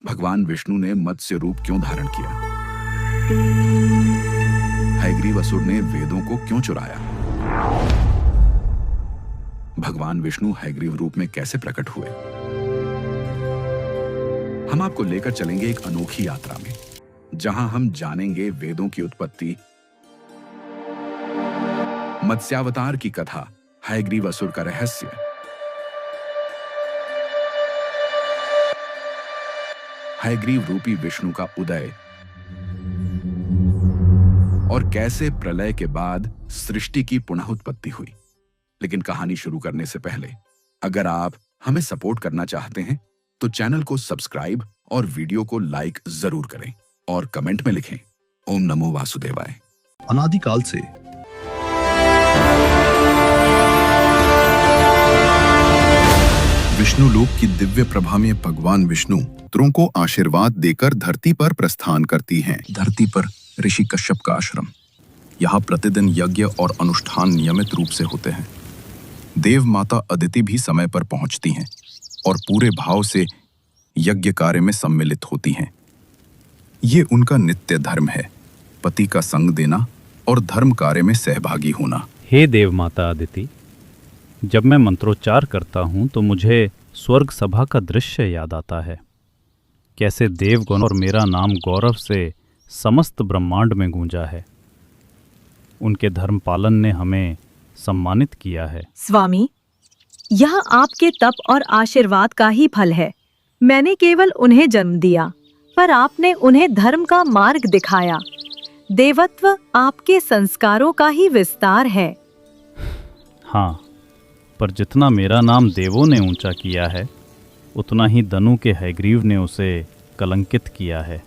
भगवान विष्णु ने मत्स्य रूप क्यों धारण किया? हयग्रीव असुर ने वेदों को क्यों चुराया? भगवान विष्णु हयग्रीव रूप में कैसे प्रकट हुए? हम आपको लेकर चलेंगे एक अनोखी यात्रा में, जहां हम जानेंगे वेदों की उत्पत्ति, मत्स्यावतार की कथा, हयग्रीव असुर का रहस्य, हयग्रीव रूपी विष्णु का उदय और कैसे प्रलय के बाद सृष्टि की पुनः उत्पत्ति हुई। लेकिन कहानी शुरू करने से पहले अगर आप हमें सपोर्ट करना चाहते हैं तो चैनल को सब्सक्राइब और वीडियो को लाइक जरूर करें और कमेंट में लिखें ओम नमो वासुदेवाय। अनादिकाल से विष्णु लोक की दिव्य प्रभा में भगवान विष्णु पुत्रों को आशीर्वाद देकर धरती पर प्रस्थान करती हैं। धरती पर ऋषि कश्यप का आश्रम। यहाँ प्रतिदिन यज्ञ और अनुष्ठान नियमित रूप से होते हैं। देव माता अदिति भी समय पर पहुंचती हैं और पूरे भाव से यज्ञ कार्य में सम्मिलित होती हैं। ये उनका नित्य धर्म है, पति का संग देना और धर्म कार्य में सहभागी होना। हे देव माता अदिति, जब मैं मंत्रोच्चार करता हूँ तो मुझे स्वर्ग सभा का दृश्य याद आता है। कैसे देवगण और मेरा नाम गौरव से समस्त ब्रह्मांड में गूंजा है। उनके धर्म पालन ने हमें सम्मानित किया है। स्वामी, यह आपके तप और आशीर्वाद का ही फल है। मैंने केवल उन्हें जन्म दिया, पर आपने उन्हें धर्म का मार्ग दिखाया। देवत्व आपके संस्कारों का ही विस्तार है। हाँ, पर जितना मेरा नाम देवों ने ऊंचा किया है, उतना ही दनु के हयग्रीव ने उसे कलंकित किया है।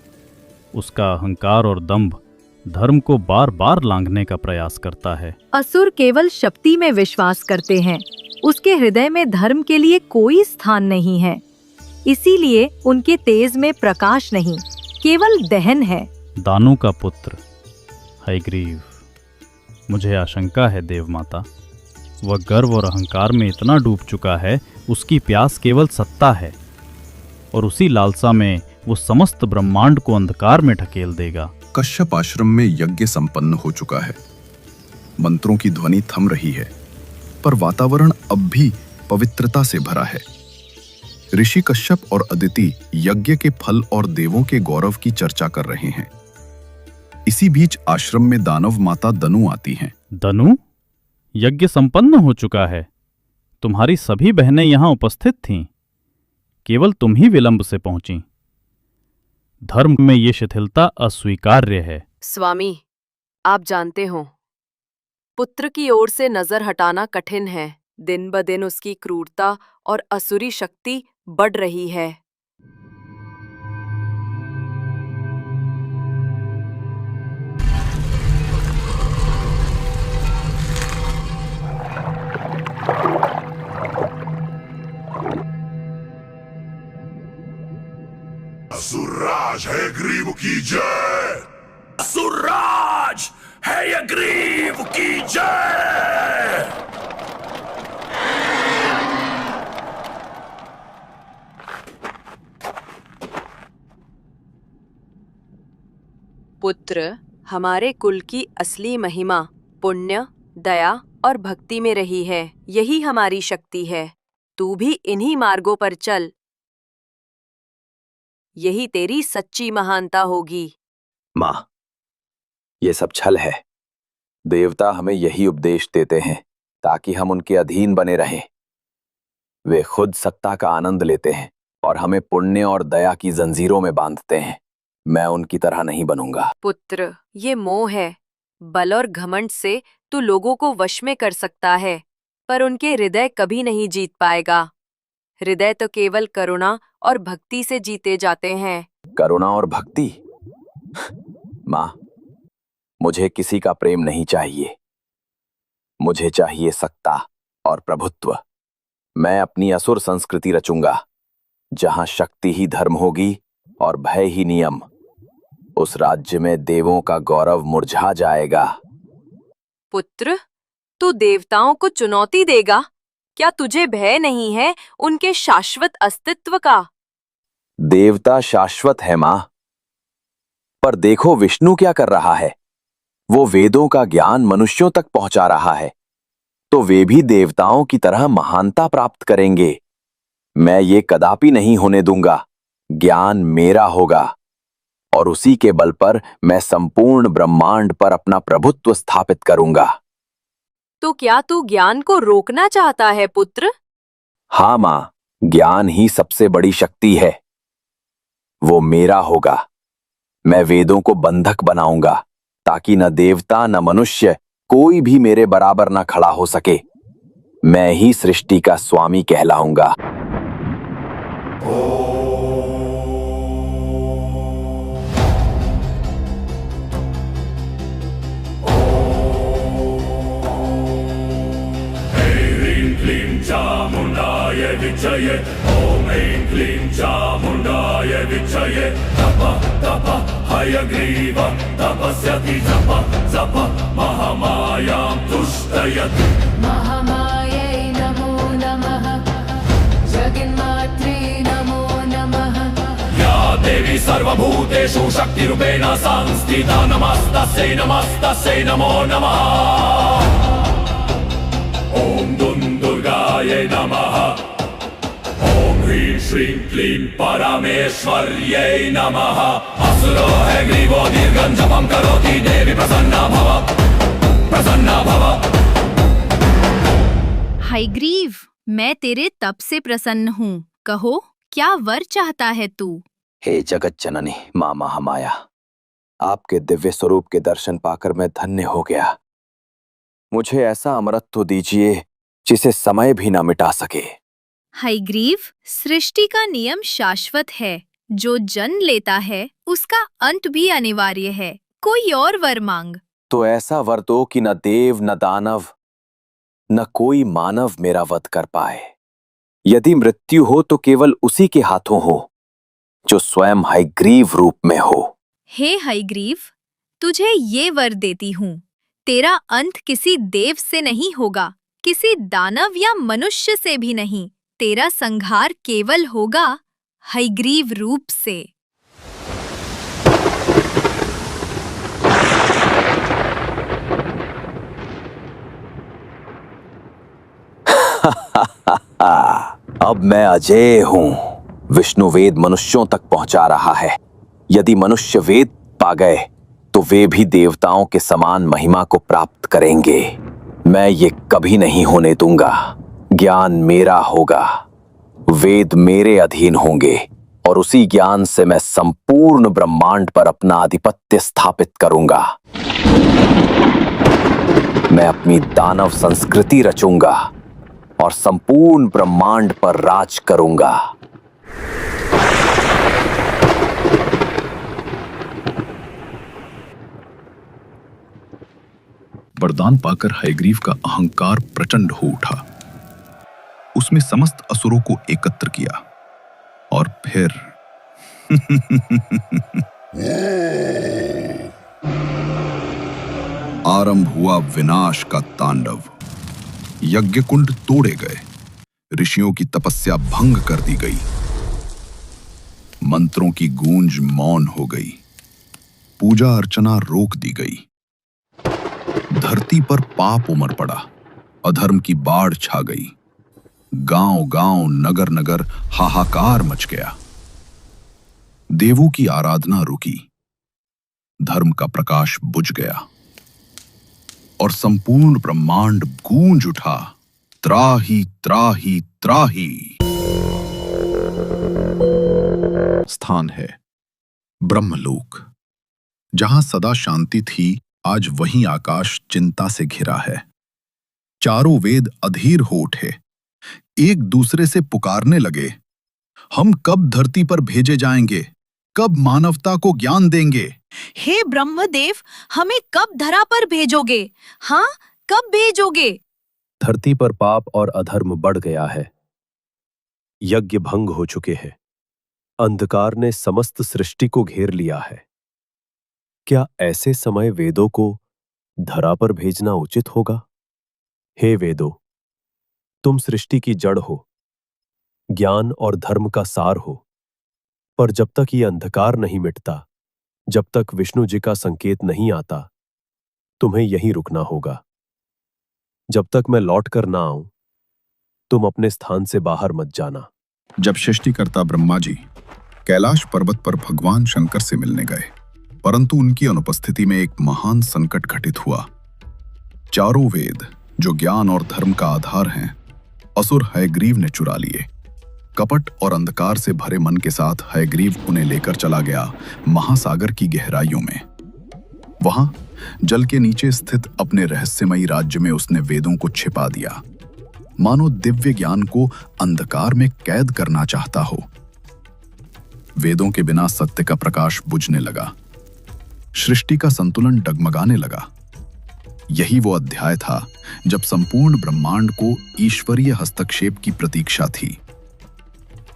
उसका अहंकार और दंभ धर्म को बार बार लांघने का प्रयास करता है। असुर केवल शक्ति में विश्वास करते हैं। उसके हृदय में धर्म के लिए कोई स्थान नहीं है। इसीलिए उनके तेज में प्रकाश नहीं, केवल दहन है। दानु का पुत्र हयग्रीव, मुझे आशंका है देव माता, वह गर्व और अहंकार में इतना डूब चुका है, उसकी प्यास केवल सत्ता है और उसी लालसा में वो समस्त ब्रह्मांड को अंधकार में ढकेल देगा। कश्यप आश्रम में यज्ञ संपन्न हो चुका है। मंत्रों की ध्वनि थम रही है, पर वातावरण अब भी पवित्रता से भरा है। ऋषि कश्यप और अदिति यज्ञ के फल और देवों के गौरव की चर्चा कर रहे हैं। इसी बीच आश्रम में दानव माता दनु आती हैं। दनु, यज्ञ संपन्न हो चुका है। तुम्हारी सभी बहनें यहां उपस्थित थीं, केवल तुम ही विलंब से पहुंची। धर्म में ये शिथिलता अस्वीकार्य है। स्वामी, आप जानते हो, पुत्र की ओर से नजर हटाना कठिन है। दिन ब दिन उसकी क्रूरता और असुरी शक्ति बढ़ रही है। असुरराज हयग्रीव की जय! असुरराज हयग्रीव की जय! पुत्र, हमारे कुल की असली महिमा पुण्य, दया और भक्ति में रही है। यही हमारी शक्ति है। तू भी इन्हीं मार्गों पर चल। यही तेरी सच्ची महानता होगी। माँ, ये सब छल है। देवता हमें यही उपदेश देते हैं ताकि हम उनके अधीन बने रहें। वे खुद सत्ता का आनंद लेते हैं और हमें पुण्य और दया की जंजीरों में बांधते हैं। मैं उनकी तरह नहीं बनूंगा। पुत्र, ये मोह है। बल और घमंड से तू लोगों को वश में कर सकता है, पर उनके हृदय कभी नहीं जीत पाएगा। हृदय तो केवल करुणा और भक्ति से जीते जाते हैं। करुणा और भक्ति? माँ, मुझे किसी का प्रेम नहीं चाहिए। मुझे चाहिए सत्ता और प्रभुत्व। मैं अपनी असुर संस्कृति रचूंगा, जहां शक्ति ही धर्म होगी और भय ही नियम। उस राज्य में देवों का गौरव मुरझा जाएगा। पुत्र, तू देवताओं को चुनौती देगा? क्या तुझे भय नहीं है उनके शाश्वत अस्तित्व का? देवता शाश्वत है मां, पर देखो विष्णु क्या कर रहा है। वो वेदों का ज्ञान मनुष्यों तक पहुंचा रहा है, तो वे भी देवताओं की तरह महानता प्राप्त करेंगे। मैं ये कदापि नहीं होने दूंगा। ज्ञान मेरा होगा और उसी के बल पर मैं संपूर्ण ब्रह्मांड पर अपना प्रभुत्व स्थापित करूंगा। तो क्या तू ज्ञान को रोकना चाहता है पुत्र? हाँ मां, ज्ञान ही सबसे बड़ी शक्ति है। वो मेरा होगा। मैं वेदों को बंधक बनाऊंगा ताकि न देवता न मनुष्य कोई भी मेरे बराबर न खड़ा हो सके। मैं ही सृष्टि का स्वामी कहलाऊंगा। ह्रीं क्लीं चामुण्डाय विच्चये। ॐ ऐं क्लीं चामुण्डाय विच्चये। तप तप हयग्रीव तपस्यति जप जप महामायां तुष्टयत्। महामायै नमो नमः। जगन्मात्रे नमो नमः। या देवी सर्वभूतेषु शक्तिरूपेण संस्थिता नमस्तस्यै नमस्तस्यै नमो नमः। ॐ दुर्गायै नमः। ॐ ह्रीं श्रीं क्लीं परमेश्वर्यै नमः। असुरो हयग्रीवो दीर्घं जपं करोति। देवी प्रसन्ना भव प्रसन्ना भव। हयग्रीव, मैं तेरे तप से प्रसन्न हूँ। कहो, क्या वर चाहता है तू? हे जगत जननी मां महामाया, आपके दिव्य स्वरूप के दर्शन पाकर मैं धन्य हो गया। मुझे ऐसा अमरत्व दीजिए जिसे समय भी ना मिटा सके। हयग्रीव, सृष्टि का नियम शाश्वत है। जो जन्म लेता है उसका अंत भी अनिवार्य है। कोई और वर मांग। तो ऐसा वर दो कि न देव न दानव न कोई मानव मेरा वध कर पाए। यदि मृत्यु हो तो केवल उसी के हाथों हो जो स्वयं हयग्रीव रूप में हो। हे हयग्रीव, तुझे ये वर देती हूँ। तेरा अंत किसी देव से नहीं होगा, किसी दानव या मनुष्य से भी नहीं। तेरा संहार केवल होगा हयग्रीव रूप से। अब मैं अजेय हूँ। विष्णु वेद मनुष्यों तक पहुंचा रहा है। यदि मनुष्य वेद पा गए तो वे भी देवताओं के समान महिमा को प्राप्त करेंगे। मैं ये कभी नहीं होने दूंगा। ज्ञान मेरा होगा, वेद मेरे अधीन होंगे और उसी ज्ञान से मैं संपूर्ण ब्रह्मांड पर अपना आधिपत्य स्थापित करूंगा। मैं अपनी दानव संस्कृति रचूंगा और संपूर्ण ब्रह्मांड पर राज करूंगा। वरदान पाकर हयग्रीव का अहंकार प्रचंड हो उठा। उसने समस्त असुरों को एकत्र किया और फिर आरंभ हुआ विनाश का तांडव। यज्ञ कुंड तोड़े गए, ऋषियों की तपस्या भंग कर दी गई, मंत्रों की गूंज मौन हो गई, पूजा अर्चना रोक दी गई। धरती पर पाप उमड़ पड़ा, अधर्म की बाढ़ छा गई। गांव-गांव, नगर-नगर हाहाकार मच गया। देवों की आराधना रुकी, धर्म का प्रकाश बुझ गया और संपूर्ण ब्रह्मांड गूंज उठा, त्राही त्राही त्राही। स्थान है ब्रह्मलोक। जहां सदा शांति थी, आज वहीं आकाश चिंता से घिरा है। चारों वेद अधीर हो उठे, एक दूसरे से पुकारने लगे, हम कब धरती पर भेजे जाएंगे, कब मानवता को ज्ञान देंगे। हे ब्रह्मदेव, हमें कब धरा पर भेजोगे? हाँ, कब भेजोगे? धरती पर पाप और अधर्म बढ़ गया है। यज्ञ भंग हो चुके हैं। अंधकार ने समस्त सृष्टि को घेर लिया है। क्या ऐसे समय वेदों को धरा पर भेजना उचित होगा? हे वेदों, तुम सृष्टि की जड़ हो, ज्ञान और धर्म का सार हो। पर जब तक ये अंधकार नहीं मिटता, जब तक विष्णु जी का संकेत नहीं आता, तुम्हें यहीं रुकना होगा। जब तक मैं लौट कर ना आऊं, तुम अपने स्थान से बाहर मत जाना। जब सृष्टिकर्ता ब्रह्मा जी कैलाश पर्वत पर भगवान शंकर से मिलने गए, परंतु उनकी अनुपस्थिति में एक महान संकट घटित हुआ। चारों वेद जो ज्ञान और धर्म का आधार हैं, असुर हयग्रीव ने चुरा लिए। कपट और अंधकार से भरे मन के साथ हयग्रीव उन्हें लेकर चला गया महासागर की गहराइयों में। वहां जल के नीचे स्थित अपने रहस्यमयी राज्य में उसने वेदों को छिपा दिया, मानो दिव्य ज्ञान को अंधकार में कैद करना चाहता हो। वेदों के बिना सत्य का प्रकाश बुझने लगा, सृष्टि का संतुलन डगमगाने लगा। यही वो अध्याय था जब संपूर्ण ब्रह्मांड को ईश्वरीय हस्तक्षेप की प्रतीक्षा थी,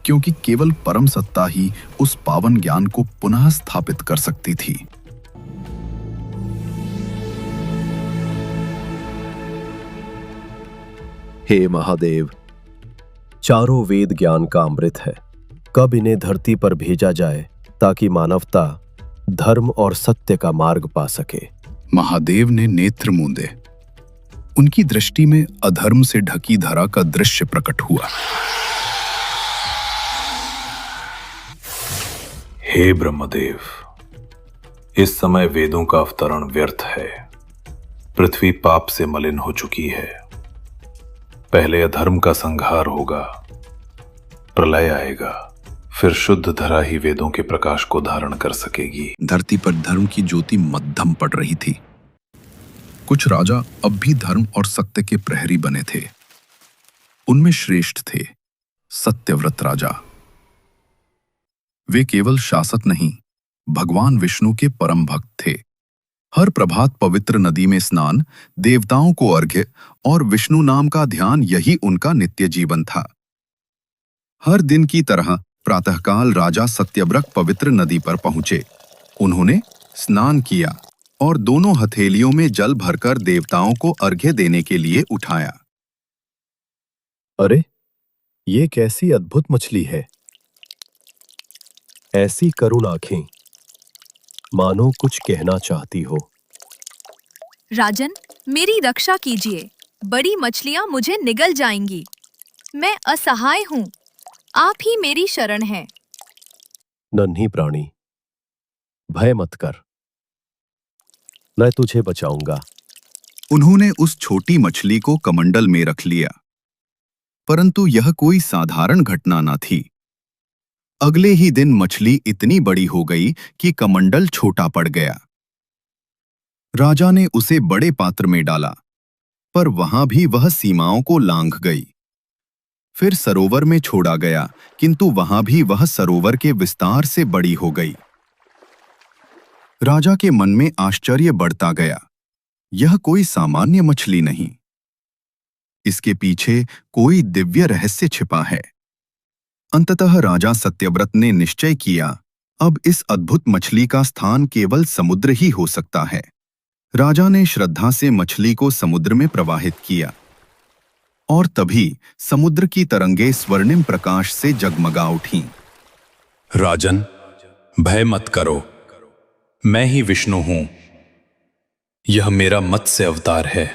क्योंकि केवल परम सत्ता ही उस पावन ज्ञान को पुनः स्थापित कर सकती थी। हे महादेव, चारों वेद ज्ञान का अमृत है। कब इन्हें धरती पर भेजा जाए ताकि मानवता धर्म और सत्य का मार्ग पा सके। महादेव ने नेत्र मूंदे। उनकी दृष्टि में अधर्म से ढकी धरा का दृश्य प्रकट हुआ। हे ब्रह्मदेव, इस समय वेदों का अवतरण व्यर्थ है। पृथ्वी पाप से मलिन हो चुकी है। पहले अधर्म का संहार होगा, प्रलय आएगा, फिर शुद्ध धरा ही वेदों के प्रकाश को धारण कर सकेगी। धरती पर धर्म की ज्योति मध्यम पड़ रही थी। कुछ राजा अब भी धर्म और सत्य के प्रहरी बने थे। उनमें श्रेष्ठ थे सत्यव्रत राजा। वे केवल शासक नहीं, भगवान विष्णु के परम भक्त थे। हर प्रभात पवित्र नदी में स्नान, देवताओं को अर्घ्य और विष्णु नाम का ध्यान, यही उनका नित्य जीवन था। हर दिन की तरह प्रातःकाल राजा सत्यव्रत पवित्र नदी पर पहुंचे। उन्होंने स्नान किया और दोनों हथेलियों में जल भरकर देवताओं को अर्घ्य देने के लिए उठाया। अरे, ये कैसी अद्भुत मछली है! ऐसी करुण आंखें, मानो कुछ कहना चाहती हो। राजन, मेरी रक्षा कीजिए। बड़ी मछलियां मुझे निगल जाएंगी। मैं असहाय हूँ। आप ही मेरी शरण हैं। नन्ही प्राणी, भय मत कर, मैं तुझे बचाऊंगा। उन्होंने उस छोटी मछली को कमंडल में रख लिया, परंतु यह कोई साधारण घटना न थी। अगले ही दिन मछली इतनी बड़ी हो गई कि कमंडल छोटा पड़ गया। राजा ने उसे बड़े पात्र में डाला, पर वहां भी वह सीमाओं को लांघ गई। फिर सरोवर में छोड़ा गया, किंतु वहां भी वह सरोवर के विस्तार से बड़ी हो गई। राजा के मन में आश्चर्य बढ़ता गया। यह कोई सामान्य मछली नहीं, इसके पीछे कोई दिव्य रहस्य छिपा है। अंततः राजा सत्यव्रत ने निश्चय किया, अब इस अद्भुत मछली का स्थान केवल समुद्र ही हो सकता है। राजा ने श्रद्धा से मछली को समुद्र में प्रवाहित किया, और तभी समुद्र की तरंगे स्वर्णिम प्रकाश से जगमगा उठीं। राजन, भय मत करो, मैं ही विष्णु हूं। यह मेरा मत्स्य अवतार है।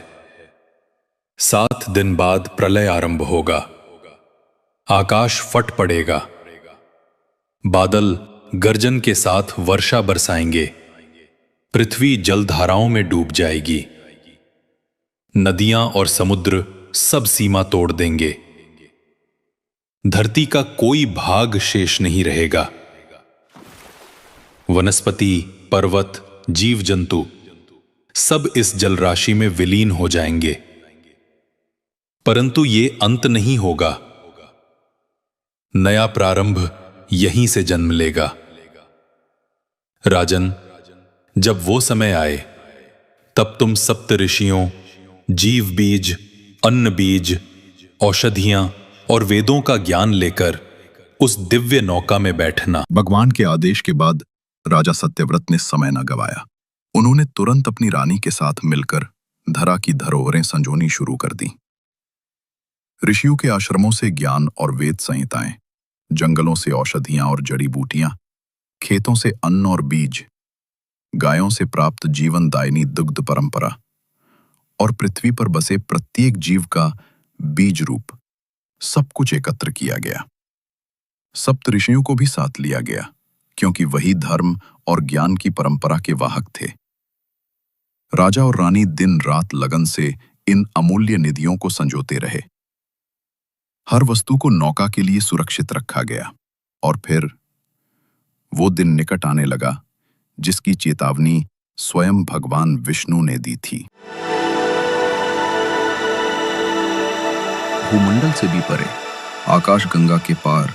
7 दिन बाद प्रलय आरंभ होगा। आकाश फट पड़ेगा। बादल गर्जन के साथ वर्षा बरसाएंगे। पृथ्वी जलधाराओं में डूब जाएगी। नदियां और समुद्र सब सीमा तोड़ देंगे। धरती का कोई भाग शेष नहीं रहेगा। वनस्पति, पर्वत, जीव जंतु सब इस जलराशि में विलीन हो जाएंगे। परंतु ये अंत नहीं होगा। नया प्रारंभ यहीं से जन्म लेगा। राजन, जब वो समय आए, तब तुम सप्त ऋषियों, जीव बीज, अन्न बीज, औषधियां और वेदों का ज्ञान लेकर उस दिव्य नौका में बैठना। भगवान के आदेश के बाद राजा सत्यव्रत ने समय न गवाया। उन्होंने तुरंत अपनी रानी के साथ मिलकर धरा की धरोहरें संजोनी शुरू कर दी। ऋषियों के आश्रमों से ज्ञान और वेद संहिताएं जंगलों से औषधियां और जड़ी बूटियां, खेतों से अन्न और बीज, गायों से प्राप्त जीवनदायिनी दुग्ध परंपरा और पृथ्वी पर बसे प्रत्येक जीव का बीज रूप, सब कुछ एकत्र किया गया। सप्त ऋषियों को भी साथ लिया गया, क्योंकि वही धर्म और ज्ञान की परंपरा के वाहक थे। राजा और रानी दिन रात लगन से इन अमूल्य निधियों को संजोते रहे। हर वस्तु को नौका के लिए सुरक्षित रखा गया, और फिर वो दिन निकट आने लगा जिसकी चेतावनी स्वयं भगवान विष्णु ने दी थी। भूमंडल से भी परे, आकाश गंगा के पार,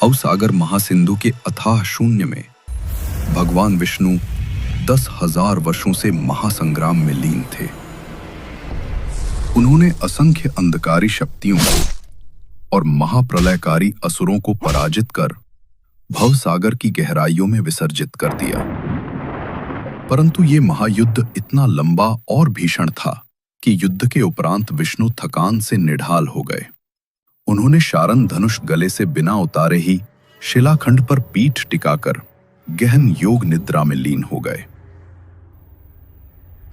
अवसागर महासिंधु के अथाह शून्य में भगवान विष्णु 10,000 वर्षों से महासंग्राम में लीन थे। उन्होंने असंख्य अंधकारी शक्तियों को और महाप्रलयकारी असुरों को पराजित कर भवसागर की गहराइयों में विसर्जित कर दिया। परंतु ये महायुद्ध इतना लंबा और भीषण था कि युद्ध के उपरांत विष्णु थकान से निढाल हो गए। उन्होंने शारन धनुष गले से बिना उतारे ही शिलाखंड पर पीठ टिकाकर गहन योग निद्रा में लीन हो गए।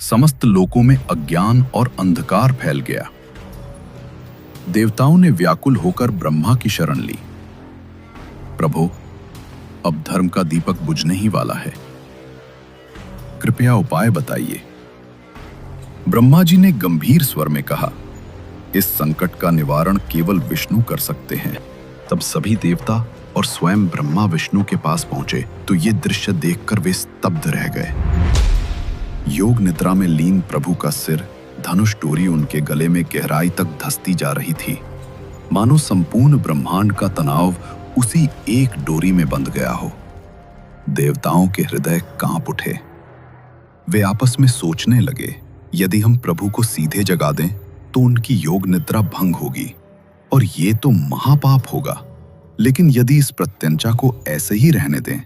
समस्त लोकों में अज्ञान और अंधकार फैल गया। देवताओं ने व्याकुल होकर ब्रह्मा की शरण ली। प्रभु, अब धर्म का दीपक बुझने ही वाला है, कृपया उपाय बताइए। ब्रह्मा जी ने गंभीर स्वर में कहा, इस संकट का निवारण केवल विष्णु कर सकते हैं। तब सभी देवता और स्वयं ब्रह्मा विष्णु के पास पहुंचे तो ये दृश्य देखकर वे स्तब्ध रह गए। योग निद्रा में लीन प्रभु का सिर, धनुष डोरी उनके गले में गहराई तक धंसती जा रही थी, मानो संपूर्ण ब्रह्मांड का तनाव उसी एक डोरी में बंध गया हो। देवताओं के हृदय कांप उठे। वे आपस में सोचने लगे, यदि हम प्रभु को सीधे जगा दें तो उनकी योग निद्रा भंग होगी और ये तो महापाप होगा। लेकिन यदि इस प्रत्यंचा को ऐसे ही रहने दें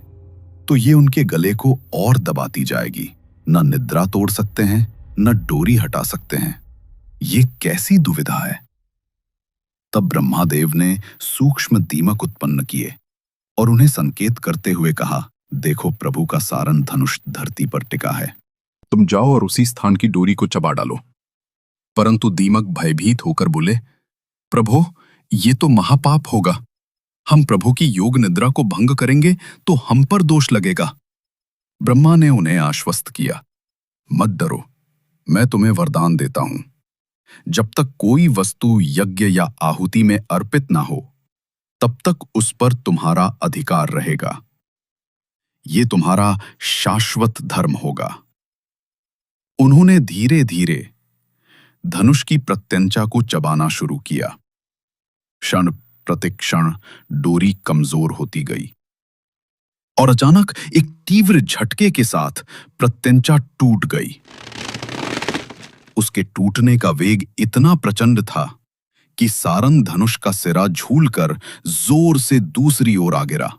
तो ये उनके गले को और दबाती जाएगी। न निद्रा तोड़ सकते हैं, न डोरी हटा सकते हैं। ये कैसी दुविधा है। तब ब्रह्मादेव ने सूक्ष्म दीमक उत्पन्न किए और उन्हें संकेत करते हुए कहा, देखो प्रभु का सारन धनुष धरती पर टिका है। तुम जाओ और उसी स्थान की डोरी को चबा डालो। परंतु दीमक भयभीत होकर बोले, प्रभु, ये तो महापाप होगा। हम प्रभु की योग निद्रा को भंग करेंगे तो हम पर दोष लगेगा। ब्रह्मा ने उन्हें आश्वस्त किया, मत डरो, मैं तुम्हें वरदान देता हूं। जब तक कोई वस्तु यज्ञ या आहुति में अर्पित ना हो, तब तक उस पर तुम्हारा अधिकार रहेगा। ये तुम्हारा शाश्वत धर्म होगा। उन्होंने धीरे धीरे धनुष की प्रत्यंचा को चबाना शुरू किया। क्षण प्रतिक्षण डोरी कमजोर होती गई और अचानक एक तीव्र झटके के साथ प्रत्यंचा टूट गई। उसके टूटने का वेग इतना प्रचंड था कि सारंग धनुष का सिरा झूलकर जोर से दूसरी ओर आ गिरा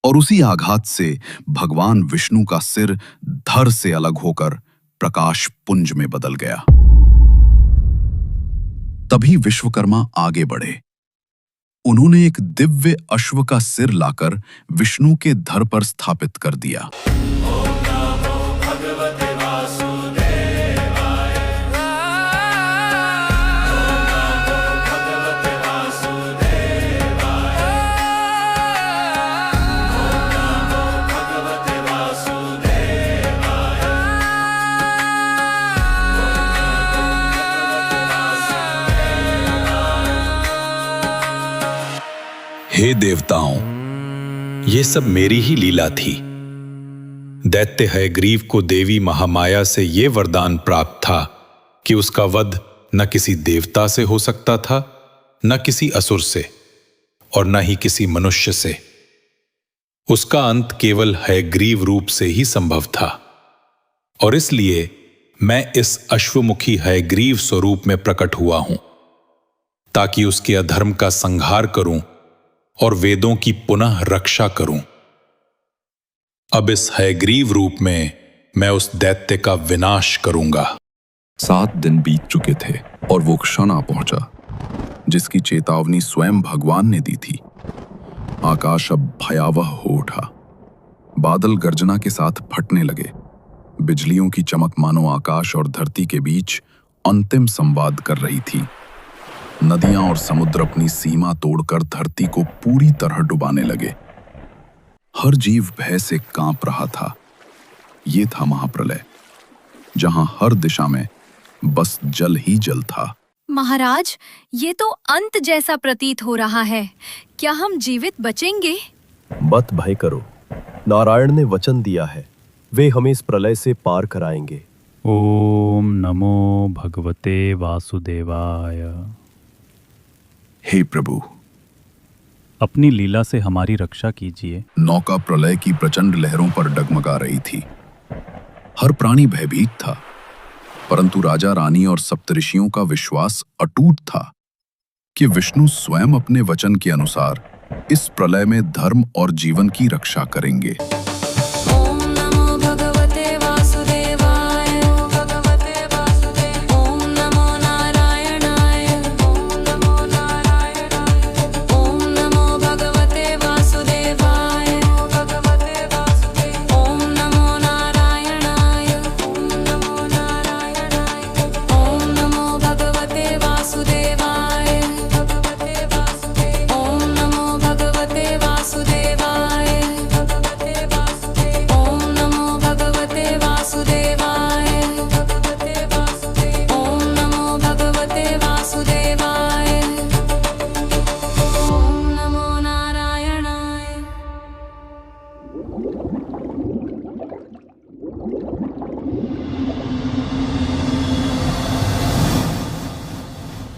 और उसी आघात से भगवान विष्णु का सिर धड़ से अलग होकर प्रकाश पुंज में बदल गया। तभी विश्वकर्मा आगे बढ़े। उन्होंने एक दिव्य अश्व का सिर लाकर विष्णु के धड़ पर स्थापित कर दिया। हे देवताओं, ये सब मेरी ही लीला थी। दैत्य हयग्रीव को देवी महामाया से ये वरदान प्राप्त था कि उसका वध न किसी देवता से हो सकता था, न किसी असुर से, और न ही किसी मनुष्य से। उसका अंत केवल हयग्रीव रूप से ही संभव था, और इसलिए मैं इस अश्वमुखी हयग्रीव स्वरूप में प्रकट हुआ हूं, ताकि उसके अधर्म का संहार करूं और वेदों की पुनः रक्षा करूं। अब इस हयग्रीव रूप में मैं उस दैत्य का विनाश करूंगा। 7 दिन बीत चुके थे और वो क्षण आ पहुंचा जिसकी चेतावनी स्वयं भगवान ने दी थी। आकाश अब भयावह हो उठा। बादल गर्जना के साथ फटने लगे। बिजलियों की चमक मानो आकाश और धरती के बीच अंतिम संवाद कर रही थी। नदियां और समुद्र अपनी सीमा तोड़कर धरती को पूरी तरह डुबाने लगे। हर जीव भय से कांप रहा था। ये था महाप्रलय, जहां हर दिशा में बस जल ही जल था। महाराज, ये तो अंत जैसा प्रतीत हो रहा है। क्या हम जीवित बचेंगे? मत भय करो, नारायण ने वचन दिया है, वे हमें इस प्रलय से पार कराएंगे। ओम नमो भगवते वासुदेवाय। हे प्रभु, अपनी लीला से हमारी रक्षा कीजिए। नौका प्रलय की प्रचंड लहरों पर डगमगा रही थी। हर प्राणी भयभीत था, परंतु राजा रानी और सप्तऋषियों का विश्वास अटूट था कि विष्णु स्वयं अपने वचन के अनुसार इस प्रलय में धर्म और जीवन की रक्षा करेंगे।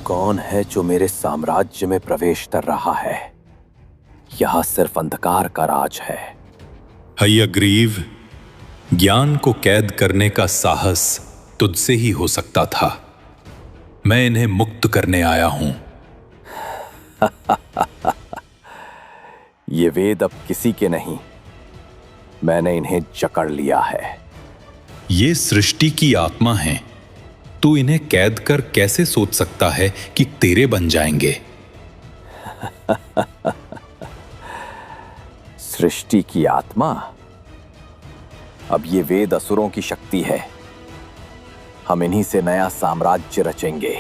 कौन है जो मेरे साम्राज्य में प्रवेश कर रहा है? यह सिर्फ अंधकार का राज है। हयग्रीव, ज्ञान को कैद करने का साहस तुझसे ही हो सकता था। मैं इन्हें मुक्त करने आया हूं। ये वेद अब किसी के नहीं, मैंने इन्हें जकड़ लिया है। ये सृष्टि की आत्मा हैं। तू इन्हें कैद कर कैसे सोच सकता है कि तेरे बन जाएंगे? सृष्टि की आत्मा? अब ये वेद असुरों की शक्ति है। हम इन्हीं से नया साम्राज्य रचेंगे।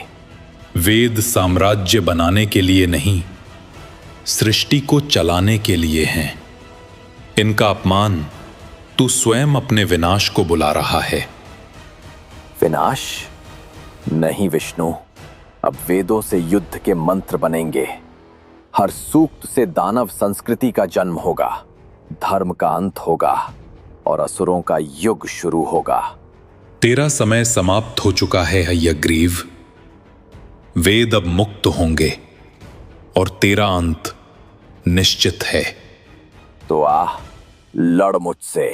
वेद साम्राज्य बनाने के लिए नहीं, सृष्टि को चलाने के लिए हैं। इनका अपमान तू स्वयं अपने विनाश को बुला रहा है। विनाश? नहीं विष्णु, अब वेदों से युद्ध के मंत्र बनेंगे। हर सूक्त से दानव संस्कृति का जन्म होगा, धर्म का अंत होगा और असुरों का युग शुरू होगा। तेरा समय समाप्त हो चुका है हयग्रीव। वेद अब मुक्त होंगे और तेरा अंत निश्चित है। तो आ, लड़ मुझसे।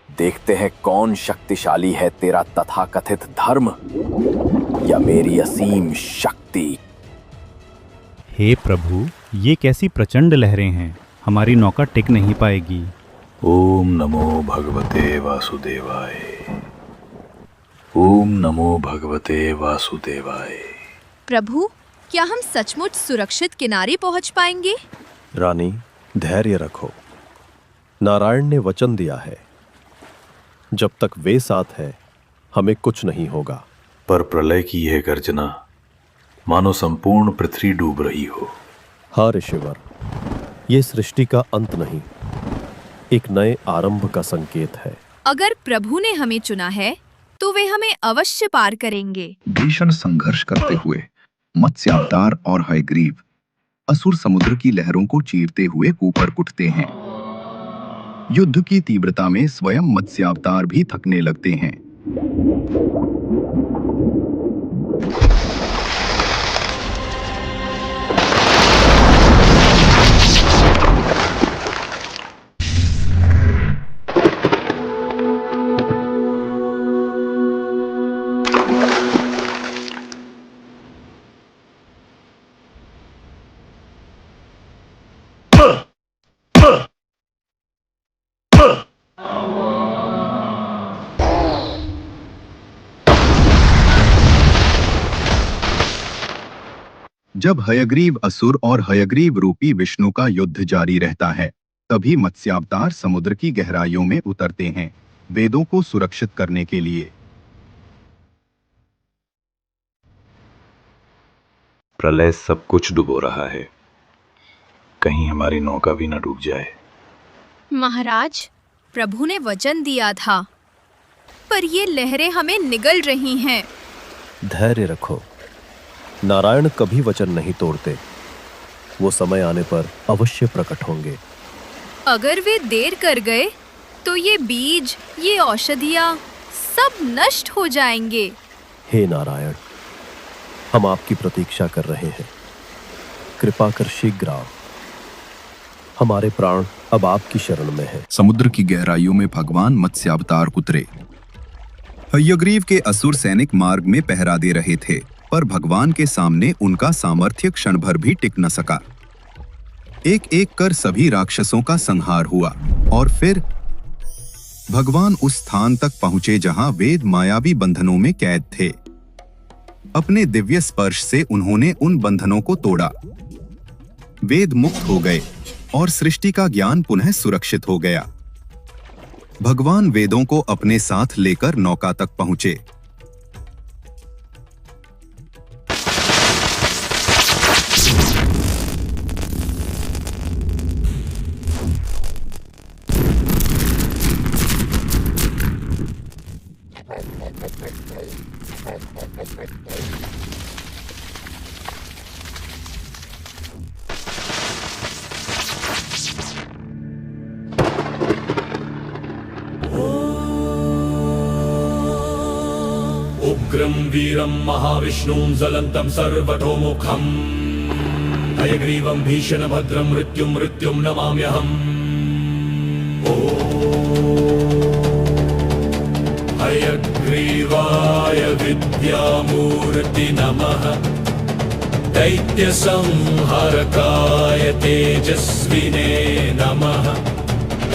देखते हैं कौन शक्तिशाली है, तेरा तथाकथित धर्म या मेरी असीम शक्ति। हे प्रभु, ये कैसी प्रचंड लहरें हैं, हमारी नौका टिक नहीं पाएगी। ओम नमो भगवते वासुदेवाय। ओम नमो भगवते वासुदेवाय। प्रभु, क्या हम सचमुच सुरक्षित किनारे पहुंच पाएंगे? रानी, धैर्य रखो। नारायण ने वचन दिया है, जब तक वे साथ हैं, हमें कुछ नहीं होगा। पर प्रलय की यह गर्जना मानो संपूर्ण पृथ्वी डूब रही हो। हाँ ऋषिवर, ये सृष्टि का अंत नहीं, एक नए आरंभ का संकेत है। अगर प्रभु ने हमें चुना है तो वे हमें अवश्य पार करेंगे। भीषण संघर्ष करते हुए मत्स्यावतार और हयग्रीव असुर समुद्र की लहरों को चीरते हुए ऊपर उठते हैं। युद्ध की तीव्रता में स्वयं मत्स्यावतार भी थकने लगते हैं। जब हयग्रीव असुर और हयग्रीव रूपी विष्णु का युद्ध जारी रहता है, तभी मत्स्यावतार समुद्र की गहराइयों में उतरते हैं, वेदों को सुरक्षित करने के लिए। प्रलय सब कुछ डुबो रहा है, कहीं हमारी नौका भी न डूब जाए। महाराज, प्रभु ने वचन दिया था, पर ये लहरें हमें निगल रही हैं। धैर्य रखो, नारायण कभी वचन नहीं तोड़ते। वो समय आने पर अवश्य प्रकट होंगे। अगर वे देर कर गए तो ये बीज, ये औषधियाँ सब नष्ट हो जाएंगे। हे नारायण, हम आपकी प्रतीक्षा कर रहे हैं, कृपा कर शीघ्र आओ। हमारे प्राण अब आपकी शरण में है। समुद्र की गहराइयों में भगवान मत्स्यावतार उतरे। हयग्रीव के असुर सैनिक मार्ग में पहरा दे रहे थे, पर भगवान के सामने उनका सामर्थ्य क्षण भर भी टिक न सका। एक एक कर सभी राक्षसों का संहार हुआ और फिर भगवान उस स्थान तक पहुंचे जहां वेद मायावी बंधनों में कैद थे। अपने दिव्य स्पर्श से उन्होंने उन बंधनों को तोड़ा। वेद मुक्त हो गए और सृष्टि का ज्ञान पुनः सुरक्षित हो गया। भगवान वेदों को अपने साथ लेकर नौका तक पहुंचे। उग्रं वीरं महाविष्णुं ज्वलन्तं सर्वतोमुखम् हयग्रीवं भीषणभद्रं मृत्युं नमाम्यहम्। हयग्रीवाय विद्यामूर्ति नमः। दैत्यसंहारकाय तेजस्विने नमः।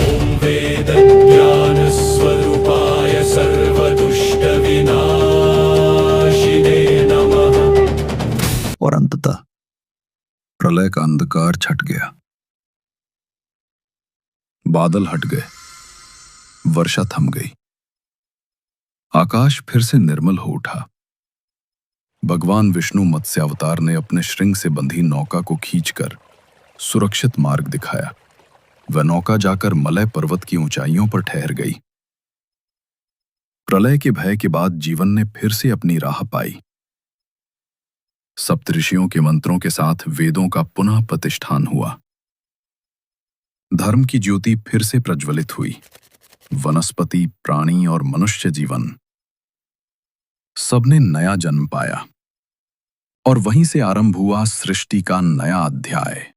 ॐ वेदज्ञानस्वरूपाय सर्वदुष्टविनाशिने नमः। और अंततः प्रलय का अंधकार छट गया। बादल हट गए, वर्षा थम गई, आकाश फिर से निर्मल हो उठा। भगवान विष्णु मत्स्यावतार ने अपने श्रृंग से बंधी नौका को खींचकर सुरक्षित मार्ग दिखाया। वह नौका जाकर मलय पर्वत की ऊंचाइयों पर ठहर गई। प्रलय के भय के बाद जीवन ने फिर से अपनी राह पाई। सप्तऋषियों के मंत्रों के साथ वेदों का पुनः प्रतिष्ठान हुआ। धर्म की ज्योति फिर से प्रज्वलित हुई। वनस्पति, प्राणी और मनुष्य जीवन सबने नया जन्म पाया और वहीं से आरंभ हुआ सृष्टि का नया अध्याय।